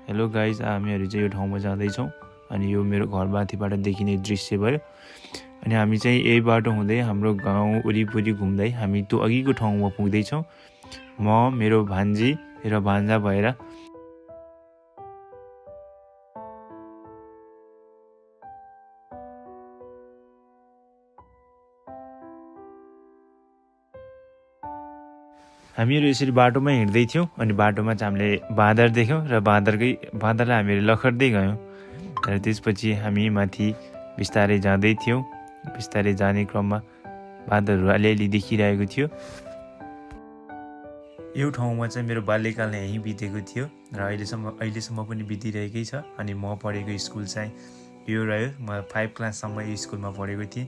Hello guys, हामीहरू चाहिँ यो ठाउँमा जाँदैछौँ अनि यो मेरो घर माथिबाट देखिने दृश्य भयो। अनि हामी चाहिँ यही बाटो हुँदै हाम्रो गाउँ वरिपरि घुम्दै हामी त्यो अघिको ठाउँमा पुग्दैछौँ। म, मेरो भान्जी र भान्जा भएर। हामीहरू यसरी बाटोमा हिँड्दै थियौँ अनि बाटोमा चाहिँ हामीले बाँदर देख्यौँ र बाँदरलाई हामीहरू लखड्दै गयौँ। र त्यसपछि हामी माथि बिस्तारै जाँदै थियौँ। बिस्तारै जाने क्रममा बाँदरहरू अलिअलि देखिरहेको थियो। यो ठाउँमा चाहिँ मेरो बाल्यकाल नै यहीँ बितेको थियो र अहिलेसम्म पनि बितिरहेकै छ। अनि म पढेको स्कुल चाहिँ यो रह्यो। म 5 क्लाससम्म यो स्कुलमा पढेको थिएँ।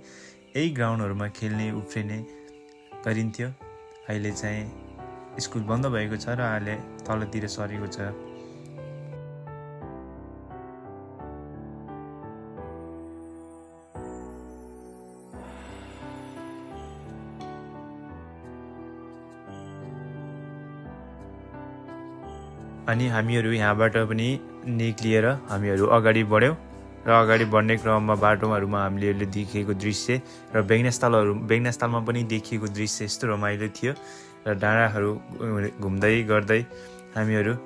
यही ग्राउन्डहरूमा खेल्ने उफ्रिने गरिन्थ्यो। अहिले चाहिँ स्कुल बन्द भएको छ र अहिले तलतिर सरेको छ। अनि हामीहरू यहाँबाट पनि निक्लिएर हामीहरू अगाडि बढ्यौँ र अगाडि बढ्ने क्रममा बाटोहरूमा हामीले देखेको दृश्य र बेगनास्थलमा पनि देखिएको दृश्य यस्तो रमाइलो थियो। र डाँडाहरू घुम्दै गर्दै हामीहरू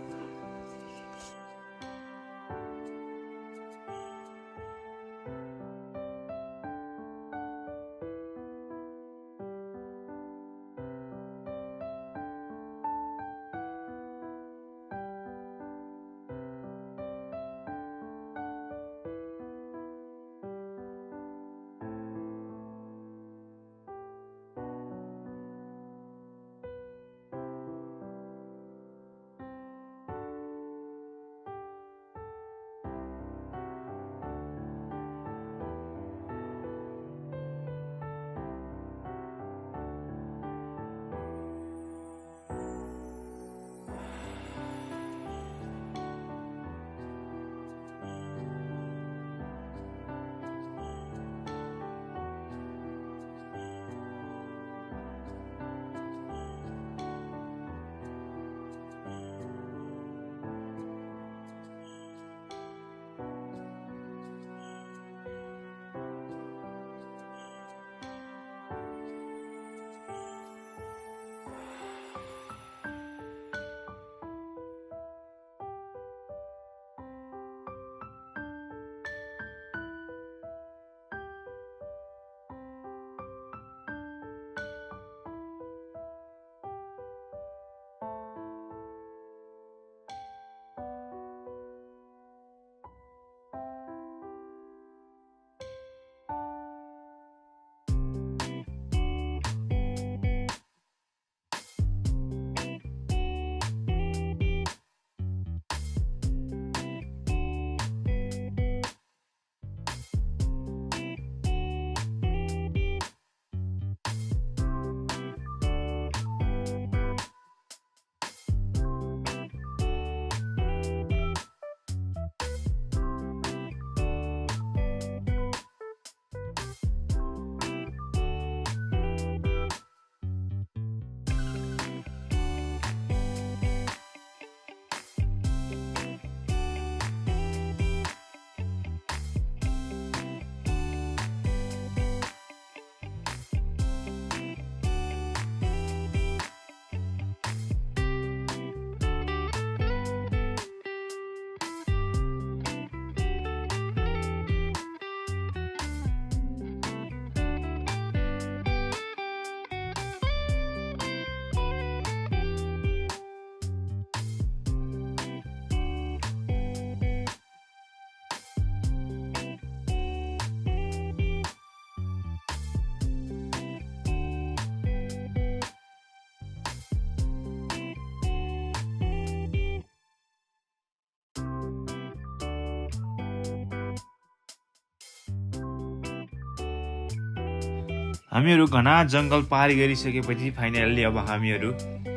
हामीहरू घना जङ्गल पार गरिसकेपछि फाइनल्ली अब हामीहरू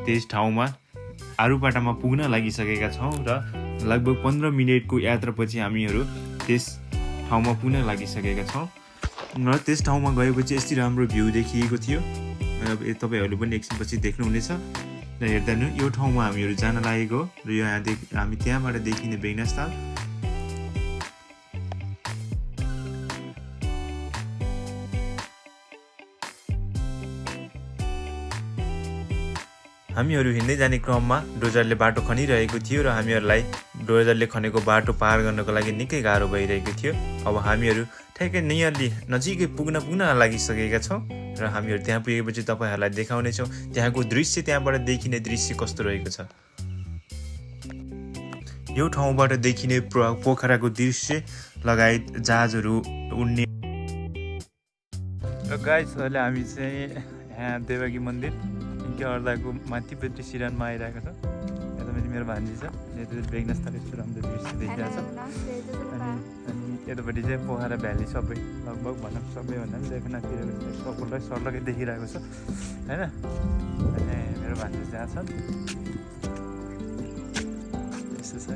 त्यस ठाउँमा आरुपाटामा पुग्न लागिसकेका छौँ र लगभग 15 मिनटको यात्रापछि हामीहरू त्यस ठाउँमा पुग्न लागिसकेका छौँ। र त्यस ठाउँमा गएपछि यति राम्रो भ्यू देखिएको थियो। तपाईँहरू पनि एकछिनपछि देख्नुहुनेछ। र हेर्दा नि यो ठाउँमा हामीहरू जान लागेको र यो हामी त्यहाँबाट देखिने बेगनास्थल। हामीहरू हिँड्दै जाने क्रममा डोजरले बाटो खनिरहेको थियो र हामीहरूलाई डोजरले खनेको बाटो पार गर्नको लागि निकै गाह्रो भइरहेको थियो। अब हामीहरू ठ्याक्कै नियरली नजिकै पुग्न लागिसकेका छौँ र हामीहरू त्यहाँ पुगेपछि तपाईँहरूलाई देखाउनेछौँ त्यहाँको दृश्य, त्यहाँबाट देखिने दृश्य कस्तो रहेको छ। यो ठाउँबाट देखिने पोखराको दृश्य लगायत जहाजहरू उड्ने। र गाइस, अहिले हामी चाहिँ यहाँ देवकी मन्दिर अर्दाको माथिपट्टि सिरानमा आइरहेको छ। यता पनि मेरो भान्जी छ, यता बेगनास्थल यस्तो राम्रो दृश्य देखिरहेको छ। अनि यतापट्टि चाहिँ पोखरा भ्याली सबै लगभग भनौँ सबैभन्दा पनि देखनातिर सबैलाई सर्लकै देखिरहेको छ होइन। अनि मेरो भान्जी चाहिँ छ यस्तो छ।